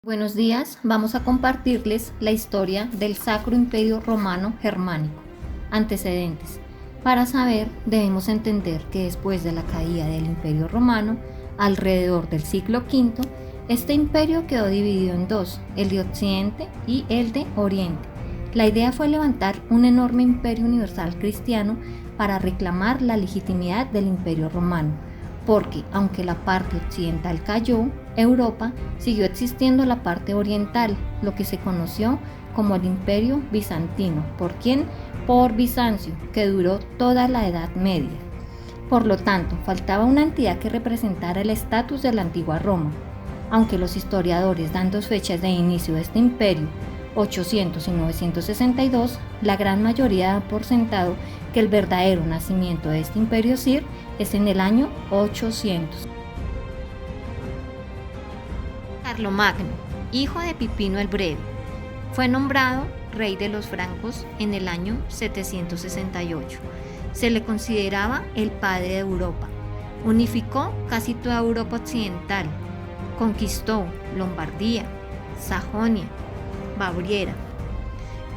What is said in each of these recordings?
Buenos días, vamos a compartirles la historia del Sacro Imperio Romano Germánico. Antecedentes. Para saber, debemos entender que después de la caída del Imperio Romano, alrededor del siglo V, este imperio quedó dividido en dos, el de Occidente y el de Oriente. La idea fue levantar un enorme imperio universal cristiano para reclamar la legitimidad del Imperio Romano, porque aunque la parte occidental cayó, Europa siguió existiendo la parte oriental, lo que se conoció como el Imperio Bizantino. ¿Por quién? Por Bizancio, que duró toda la Edad Media. Por lo tanto, faltaba una entidad que representara el estatus de la antigua Roma. Aunque los historiadores dan dos fechas de inicio de este imperio, 800 y 962, la gran mayoría da por sentado que el verdadero nacimiento de este imperio Sir es en el año 800. Carlomagno, hijo de Pipino el Breve, fue nombrado rey de los francos en el año 768. Se le consideraba el padre de Europa. Unificó casi toda Europa occidental. Conquistó Lombardía, Sajonia, Baviera.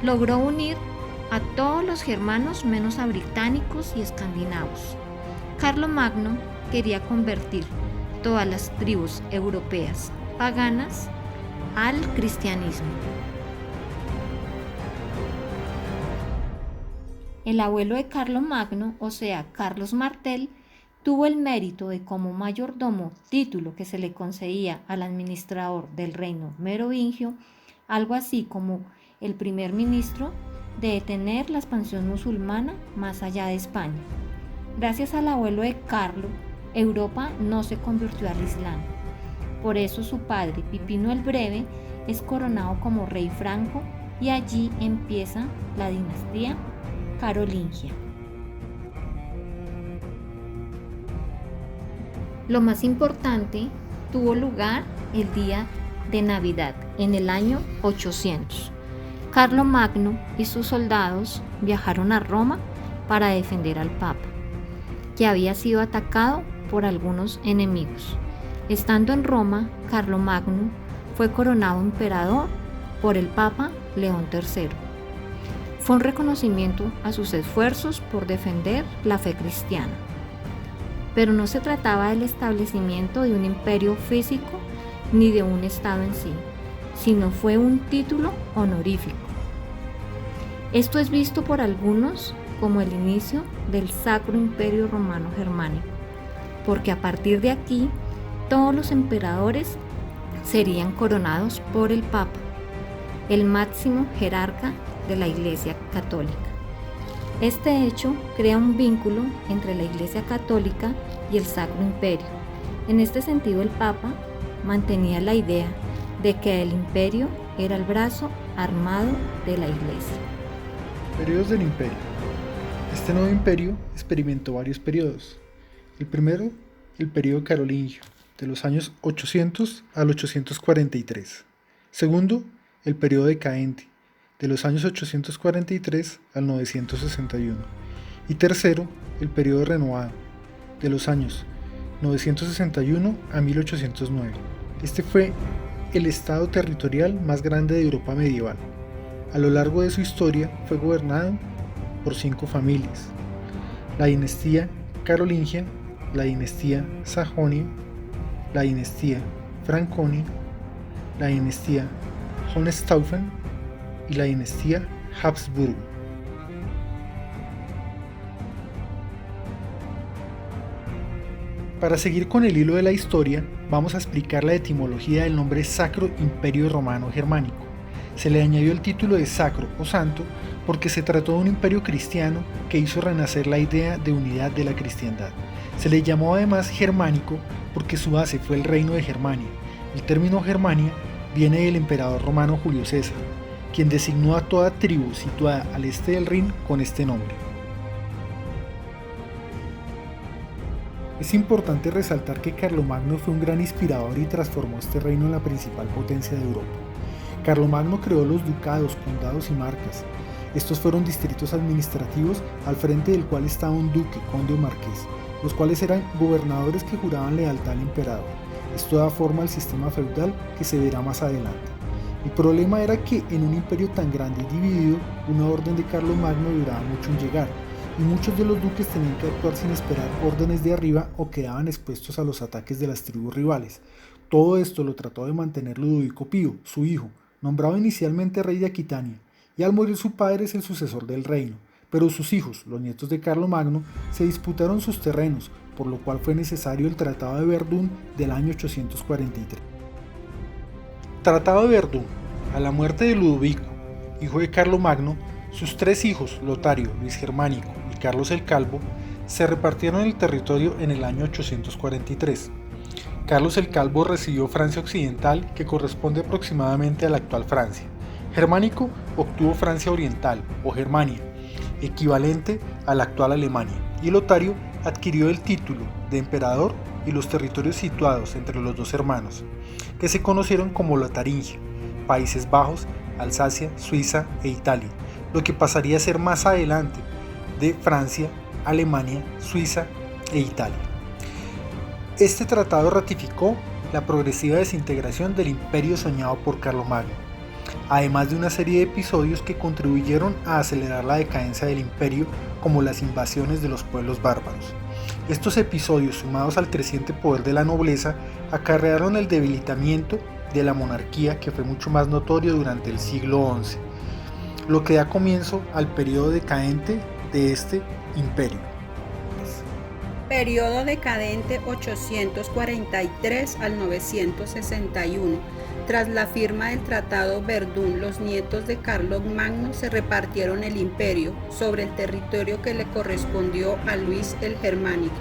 Logró unir a todos los germanos menos a británicos y escandinavos. Carlomagno quería convertir todas las tribus europeas paganas al cristianismo. El abuelo de Carlomagno, o sea, Carlos Martel, tuvo el mérito de como mayordomo, título que se le concedía al administrador del reino merovingio, algo así como el primer ministro, de detener la expansión musulmana más allá de España. Gracias al abuelo de Carlo, Europa no se convirtió al Islam. Por eso su padre, Pipino el Breve, es coronado como rey franco y allí empieza la dinastía carolingia. Lo más importante tuvo lugar el día de Navidad, en el año 800. Carlomagno y sus soldados viajaron a Roma para defender al Papa, que había sido atacado por algunos enemigos. Estando en Roma, Carlomagno fue coronado emperador por el Papa León III. Fue un reconocimiento a sus esfuerzos por defender la fe cristiana. Pero no se trataba del establecimiento de un imperio físico ni de un estado en sí, sino fue un título honorífico. Esto es visto por algunos como el inicio del Sacro Imperio Romano Germánico, porque a partir de aquí todos los emperadores serían coronados por el Papa, el máximo jerarca de la Iglesia Católica. Este hecho crea un vínculo entre la Iglesia Católica y el Sacro Imperio. En este sentido, el Papa mantenía la idea de que el imperio era el brazo armado de la Iglesia. Periodos del imperio. Este nuevo imperio experimentó varios periodos. El primero, el periodo carolingio, de los años 800 al 843. Segundo, el periodo decadente, de los años 843 al 961. Y tercero, el periodo renovado, de los años 961 a 1809. Este fue el estado territorial más grande de Europa medieval. A lo largo de su historia fue gobernado por 5 familias: la dinastía carolingia, la dinastía sajonia, la dinastía franconia, la dinastía Hohenstaufen y la dinastía Habsburgo. Para seguir con el hilo de la historia, vamos a explicar la etimología del nombre Sacro Imperio Romano Germánico. Se le añadió el título de sacro o santo porque se trató de un imperio cristiano que hizo renacer la idea de unidad de la cristiandad. Se le llamó además germánico porque su base fue el reino de Germania. El término Germania viene del emperador romano Julio César, quien designó a toda tribu situada al este del Rin con este nombre. Es importante resaltar que Carlomagno fue un gran inspirador y transformó este reino en la principal potencia de Europa. Carlomagno creó los ducados, condados y marcas. Estos fueron distritos administrativos al frente del cual estaba un duque, conde o marqués, los cuales eran gobernadores que juraban lealtad al emperador. Esto da forma al sistema feudal que se verá más adelante. El problema era que en un imperio tan grande y dividido, una orden de Carlomagno duraba mucho en llegar, y muchos de los duques tenían que actuar sin esperar órdenes de arriba o quedaban expuestos a los ataques de las tribus rivales. Todo esto lo trató de mantener Ludovico Pío, su hijo, nombrado inicialmente rey de Aquitania, y al morir su padre es el sucesor del reino, pero sus hijos, los nietos de Carlomagno, se disputaron sus terrenos, por lo cual fue necesario el Tratado de Verdún del año 843. Tratado de Verdún. A la muerte de Ludovico, hijo de Carlomagno, sus tres hijos, Lotario, Luis Germánico y Carlos el Calvo, se repartieron el territorio en el año 843. Carlos el Calvo recibió Francia Occidental, que corresponde aproximadamente a la actual Francia. Germánico obtuvo Francia Oriental, o Germania, equivalente a la actual Alemania, y Lotario adquirió el título de emperador y los territorios situados entre los dos hermanos, que se conocieron como Lotaringia, Países Bajos, Alsacia, Suiza e Italia, lo que pasaría a ser más adelante de Francia, Alemania, Suiza e Italia. Este tratado ratificó la progresiva desintegración del imperio soñado por Carlomagno, además de una serie de episodios que contribuyeron a acelerar la decadencia del imperio, como las invasiones de los pueblos bárbaros. Estos episodios, sumados al creciente poder de la nobleza, acarrearon el debilitamiento de la monarquía, que fue mucho más notorio durante el siglo XI, lo que da comienzo al periodo decadente de este imperio. Periodo decadente 843 al 961. Tras la firma del Tratado Verdún, los nietos de Carlomagno se repartieron el imperio sobre el territorio que le correspondió a Luis el Germánico.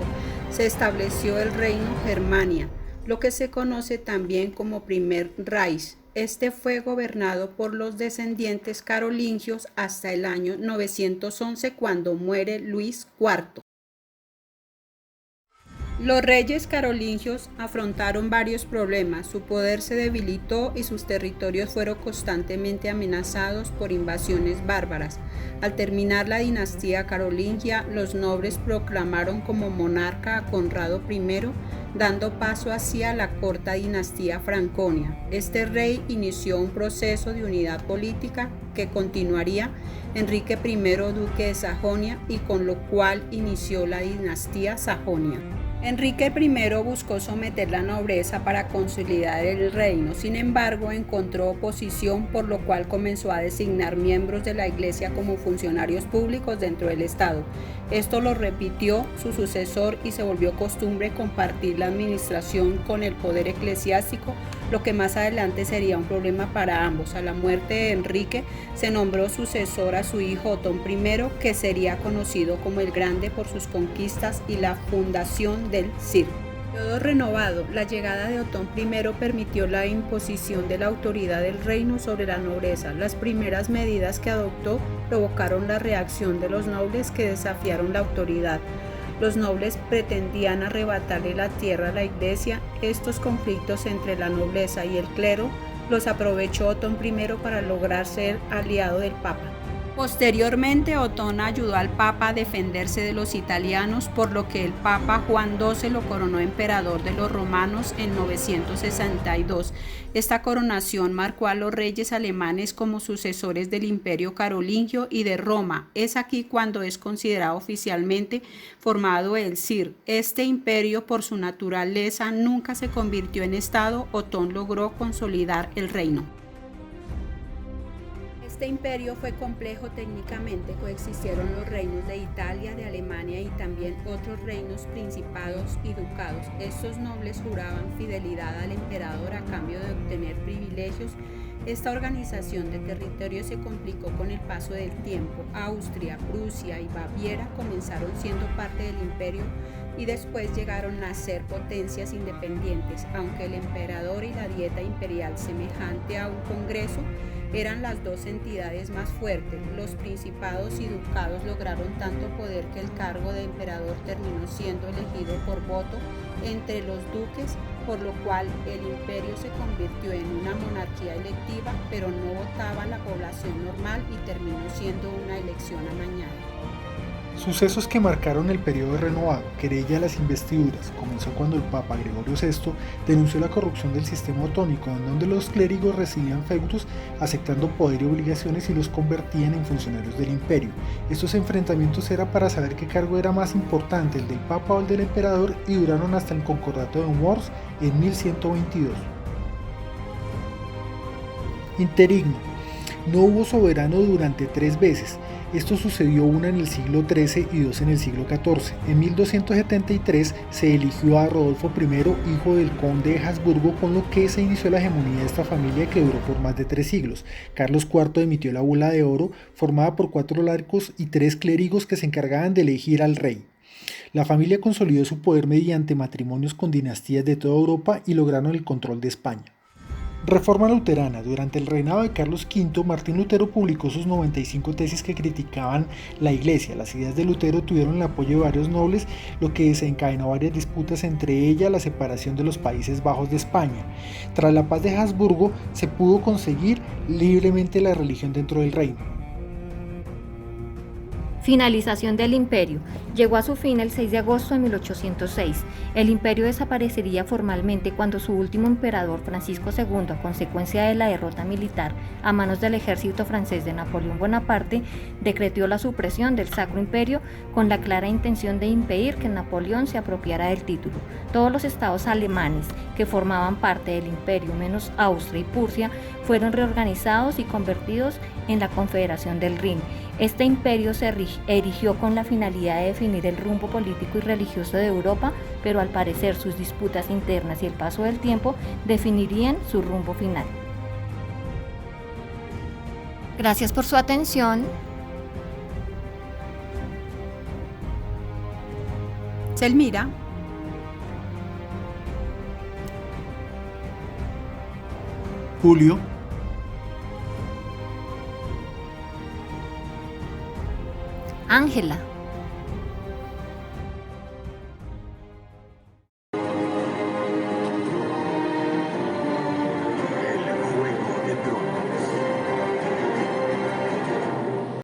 Se estableció el reino Germania, lo que se conoce también como Primer Reich. Este fue gobernado por los descendientes carolingios hasta el año 911, cuando muere Luis IV. Los reyes carolingios afrontaron varios problemas, su poder se debilitó y sus territorios fueron constantemente amenazados por invasiones bárbaras. Al terminar la dinastía carolingia, los nobles proclamaron como monarca a Conrado I, dando paso hacia la corta dinastía franconia. Este rey inició un proceso de unidad política que continuaría Enrique I, duque de Sajonia, y con lo cual inició la dinastía Sajonia. Enrique I buscó someter la nobleza para consolidar el reino, sin embargo encontró oposición, por lo cual comenzó a designar miembros de la iglesia como funcionarios públicos dentro del Estado. Esto lo repitió su sucesor y se volvió costumbre compartir la administración con el poder eclesiástico, lo que más adelante sería un problema para ambos. A la muerte de Enrique se nombró sucesor a su hijo Otón I, que sería conocido como el Grande por sus conquistas y la fundación del circo. Todo renovado, la llegada de Otón I permitió la imposición de la autoridad del reino sobre la nobleza. Las primeras medidas que adoptó provocaron la reacción de los nobles, que desafiaron la autoridad. Los nobles pretendían arrebatarle la tierra a la iglesia. Estos conflictos entre la nobleza y el clero los aprovechó Otón I para lograr ser aliado del Papa. Posteriormente, Otón ayudó al Papa a defenderse de los italianos, por lo que el Papa Juan XII lo coronó emperador de los romanos en 962. Esta coronación marcó a los reyes alemanes como sucesores del Imperio carolingio y de Roma. Es aquí cuando es considerado oficialmente formado el CIR. Este imperio, por su naturaleza, nunca se convirtió en Estado. Otón logró consolidar el reino. Este imperio fue complejo técnicamente, coexistieron los reinos de Italia, de Alemania y también otros reinos, principados y ducados. Estos nobles juraban fidelidad al emperador a cambio de obtener privilegios. Esta organización de territorio se complicó con el paso del tiempo. Austria, Prusia y Baviera comenzaron siendo parte del imperio y después llegaron a ser potencias independientes, aunque el emperador y la dieta imperial semejante a un congreso eran las dos entidades más fuertes. Los principados y ducados lograron tanto poder que el cargo de emperador terminó siendo elegido por voto entre los duques, por lo cual el imperio se convirtió en una monarquía electiva, pero no votaba la población normal y terminó siendo una elección amañada. Sucesos que marcaron el periodo renovado. Querella de las investiduras. Comenzó cuando el Papa Gregorio VI denunció la corrupción del sistema otónico, en donde los clérigos recibían feudos aceptando poder y obligaciones y los convertían en funcionarios del imperio. Estos enfrentamientos eran para saber qué cargo era más importante, el del Papa o el del emperador, y duraron hasta el Concordato de Worms en 1122. Interregno. No hubo soberano durante 3 veces. Esto sucedió una en el siglo XIII y dos en el siglo XIV. En 1273 se eligió a Rodolfo I, hijo del conde de Habsburgo, con lo que se inició la hegemonía de esta familia que duró por más de 3 siglos. Carlos IV emitió la bula de oro, formada por 4 laicos y 3 clérigos que se encargaban de elegir al rey. La familia consolidó su poder mediante matrimonios con dinastías de toda Europa y lograron el control de España. Reforma luterana. Durante el reinado de Carlos V, Martín Lutero publicó sus 95 tesis que criticaban la Iglesia. Las ideas de Lutero tuvieron el apoyo de varios nobles, lo que desencadenó varias disputas, entre ellas la separación de los Países Bajos de España. Tras la paz de Habsburgo, se pudo conseguir libremente la religión dentro del reino. Finalización del imperio. Llegó a su fin el 6 de agosto de 1806. El imperio desaparecería formalmente cuando su último emperador, Francisco II, a consecuencia de la derrota militar a manos del ejército francés de Napoleón Bonaparte, decretó la supresión del Sacro Imperio con la clara intención de impedir que Napoleón se apropiara del título. Todos los estados alemanes que formaban parte del imperio, menos Austria y Prusia, fueron reorganizados y convertidos en la Confederación del Rin. Este imperio se erigió con la finalidad de definir el rumbo político y religioso de Europa, pero al parecer sus disputas internas y el paso del tiempo definirían su rumbo final. Gracias por su atención. Selmira. Julio. Ángela.